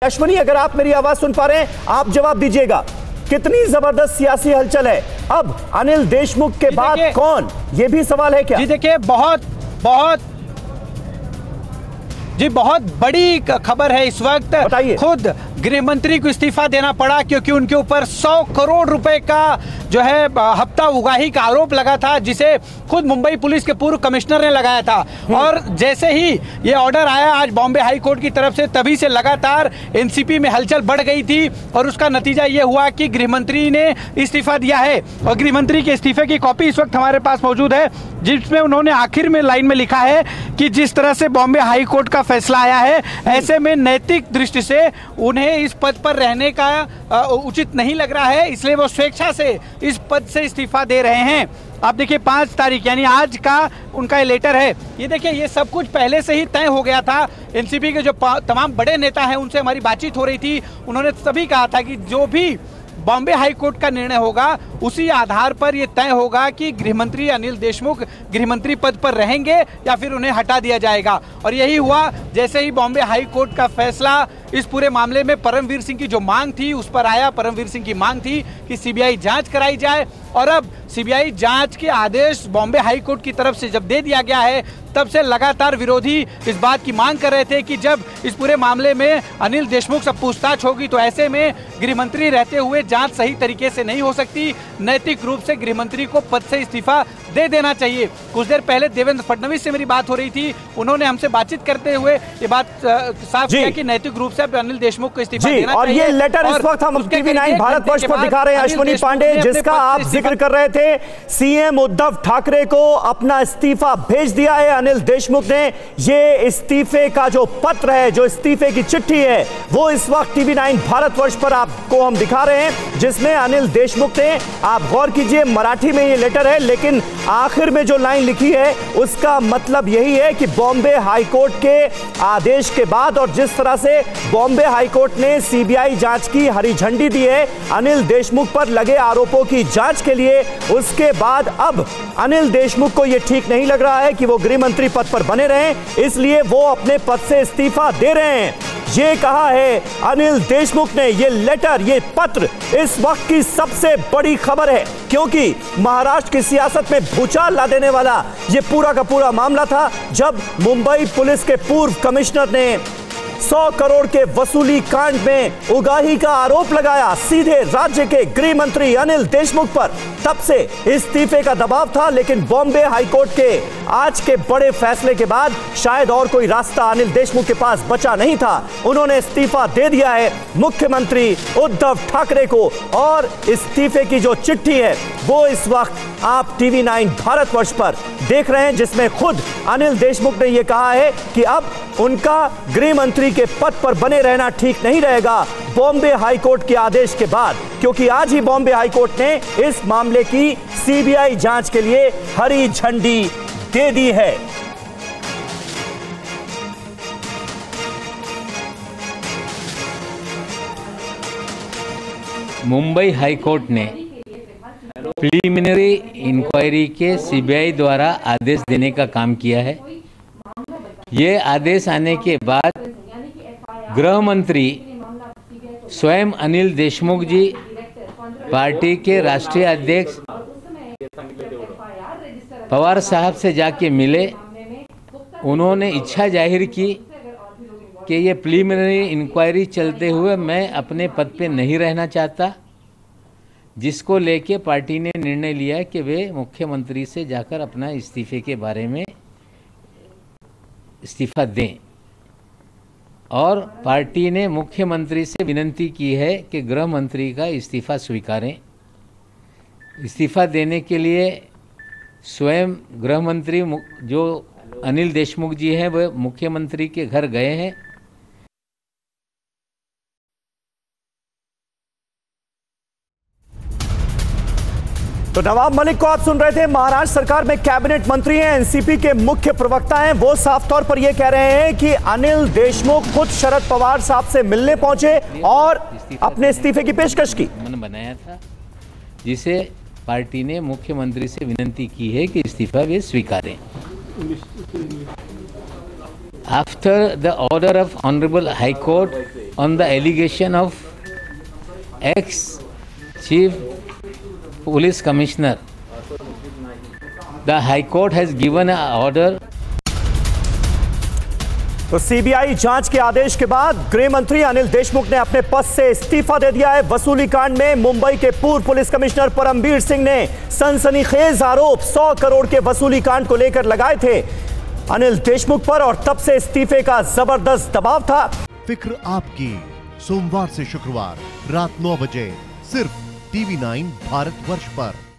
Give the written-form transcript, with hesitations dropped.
अश्वनी, अगर आप मेरी आवाज सुन पा रहे हैं, आप जवाब दीजिएगा। कितनी जबरदस्त सियासी हलचल है। अब अनिल देशमुख के बाद कौन, यह भी सवाल है क्या? जी देखिए, बहुत बड़ी खबर है इस वक्त। खुद गृह मंत्री को इस्तीफा देना पड़ा क्योंकि उनके ऊपर 100 करोड़ रुपए का जो है हफ्ता उगाही का आरोप लगा था, जिसे खुद मुंबई पुलिस के पूर्व कमिश्नर ने लगाया था। और जैसे ही ये ऑर्डर आया आज बॉम्बे हाई कोर्ट की तरफ से, तभी से लगातार एनसीपी में हलचल बढ़ गई थी और उसका नतीजा ये हुआ कि गृह मंत्री ने इस्तीफा दिया है। और गृह मंत्री के इस्तीफे की कॉपी इस वक्त हमारे पास मौजूद है, जिसमें उन्होंने आखिर में लाइन में लिखा है कि जिस तरह से बॉम्बे हाई कोर्ट का फैसला आया है, ऐसे में नैतिक दृष्टि से उन्हें इस पद पर रहने का उचित नहीं लग रहा है, इसलिए वो स्वेच्छा से इस पद से इस्तीफा दे रहे हैं। आप देखिए 5 तारीख यानी आज का उनका ये लेटर है। ये देखिए, ये सब कुछ पहले से ही तय हो गया था। एनसीपी के जो तमाम बड़े नेता हैं उनसे हमारी बातचीत हो रही थी, उन्होंने सभी कहा था कि जो भी बॉम्बे हाई कोर्ट का निर्णय होगा उसी आधार पर यह तय होगा कि गृहमंत्री अनिल देशमुख गृहमंत्री पद पर रहेंगे या फिर उन्हें हटा दिया जाएगा। और यही हुआ। जैसे ही बॉम्बे हाई कोर्ट का फैसला इस पूरे मामले में परमवीर सिंह की जो मांग थी उस पर आया, परमवीर सिंह की मांग थी कि सीबीआई जांच कराई जाए, और अब सीबीआई जांच के आदेश बॉम्बे हाई कोर्ट की तरफ से जब दे दिया गया है, तब से लगातार विरोधी इस बात की मांग कर रहे थे कि जब इस पूरे मामले में अनिल देशमुख से पूछताछ होगी तो ऐसे में गृहमंत्री रहते हुए जांच सही तरीके से नहीं हो सकती। नैतिक रूप से गृहमंत्री को पद से इस्तीफा दे देना चाहिए। कुछ देर पहले देवेंद्र फडणवीस से मेरी बात हो रही थी, उन्होंने हमसे बातचीत करते हुए ये बात साफ किया कि नैतिक रूप से अनिल देशमुख को इस्तीफा देना और चाहिए। ये लेटर इस वक्त हम TV9 भारतवर्ष पर दिखा रहे हैं। अश्वनी पांडे, जिसका आप जिक्र कर रहे थे, सीएम उद्धव ठाकरे को अपना इस्तीफा भेज दिया है अनिल देशमुख ने। ये इस्तीफे का जो पत्र है, जो इस्तीफे की चिट्ठी है, वो इस वक्त TV9 भारतवर्ष पर आपको हम दिखा रहे हैं, जिसमें अनिल देशमुख ने, आप गौर कीजिए, मराठी में ये लेटर है, लेकिन आखिर में जो लाइन लिखी है उसका मतलब यही है कि बॉम्बे हाई कोर्ट के आदेश के बाद और जिस तरह से बॉम्बे हाई कोर्ट ने सीबीआई जांच की हरी झंडी दी है अनिल देशमुख पर लगे आरोपों की जांच के लिए, उसके बाद अब अनिल देशमुख को यह ठीक नहीं लग रहा है कि वो गृह मंत्री पद पर बने रहें, इसलिए वो अपने पद से इस्तीफा दे रहे हैं। ये कहा है अनिल देशमुख ने। ये लेटर, ये पत्र इस वक्त की सबसे बड़ी खबर है, क्योंकि महाराष्ट्र की सियासत में भूचाल ला देने वाला ये पूरा का पूरा मामला था, जब मुंबई पुलिस के पूर्व कमिश्नर ने 100 करोड़ के वसूली कांड में उगाही का आरोप लगाया सीधे राज्य के गृह मंत्री अनिल देशमुख पर। तब से इस्तीफे का दबाव था, लेकिन बॉम्बे हाईकोर्ट के आज के बड़े फैसले के बाद शायद और कोई रास्ता अनिल देशमुख के पास बचा नहीं था। उन्होंने इस्तीफा दे दिया है मुख्यमंत्री उद्धव ठाकरे को, और इस्तीफे की जो चिट्ठी है वो इस वक्त आप TV9 भारतवर्ष पर देख रहे हैं, जिसमें खुद अनिल देशमुख ने यह कहा है कि अब उनका गृह मंत्री के पद पर बने रहना ठीक नहीं रहेगा बॉम्बे हाई कोर्ट के आदेश के बाद, क्योंकि आज ही बॉम्बे हाई कोर्ट ने इस मामले की सीबीआई जांच के लिए हरी झंडी दे दी है। मुंबई हाई कोर्ट ने प्रिलिमिनरी इंक्वायरी के सीबीआई द्वारा आदेश देने का काम किया है। ये आदेश आने के बाद गृह मंत्री स्वयं अनिल देशमुख जी पार्टी के राष्ट्रीय अध्यक्ष पवार साहब से जाके मिले। उन्होंने इच्छा जाहिर की कि ये प्रिलिमिनरी इंक्वायरी चलते हुए मैं अपने पद पे नहीं रहना चाहता, जिसको लेके पार्टी ने निर्णय लिया कि वे मुख्यमंत्री से जाकर अपना इस्तीफे के बारे में इस्तीफा दें। और पार्टी ने मुख्यमंत्री से विनती की है कि गृह मंत्री का इस्तीफा स्वीकारें। इस्तीफा देने के लिए स्वयं गृह मंत्री जो अनिल देशमुख जी हैं वह मुख्यमंत्री के घर गए हैं। तो नवाब मलिक को आप सुन रहे थे, महाराष्ट्र सरकार में कैबिनेट मंत्री हैं, एनसीपी के मुख्य प्रवक्ता हैं। वो साफ तौर पर यह कह रहे हैं कि अनिल देशमुख खुद शरद पवार साहब से मिलने पहुंचे और अपने इस्तीफे की पेशकश की। बनाया था, जिसे पार्टी ने मुख्यमंत्री से विनती की है कि इस्तीफा वे स्वीकारें। After the order of honourable high court on the allegation of ex-chief police commissioner. The High Court has given an order. तो सीबीआई जांच के आदेश के बाद गृह मंत्री अनिल देशमुख ने अपने पद से इस्तीफा दे दिया है। वसूली कांड में मुंबई के पूर्व पुलिस कमिश्नर परमबीर सिंह ने सनसनीखेज आरोप 100 करोड़ के वसूली कांड को लेकर लगाए थे अनिल देशमुख पर, और तब से इस्तीफे का जबरदस्त दबाव था। फिक्र आपकी, सोमवार से शुक्रवार रात 9 बजे सिर्फ TV9 भारतवर्ष पर।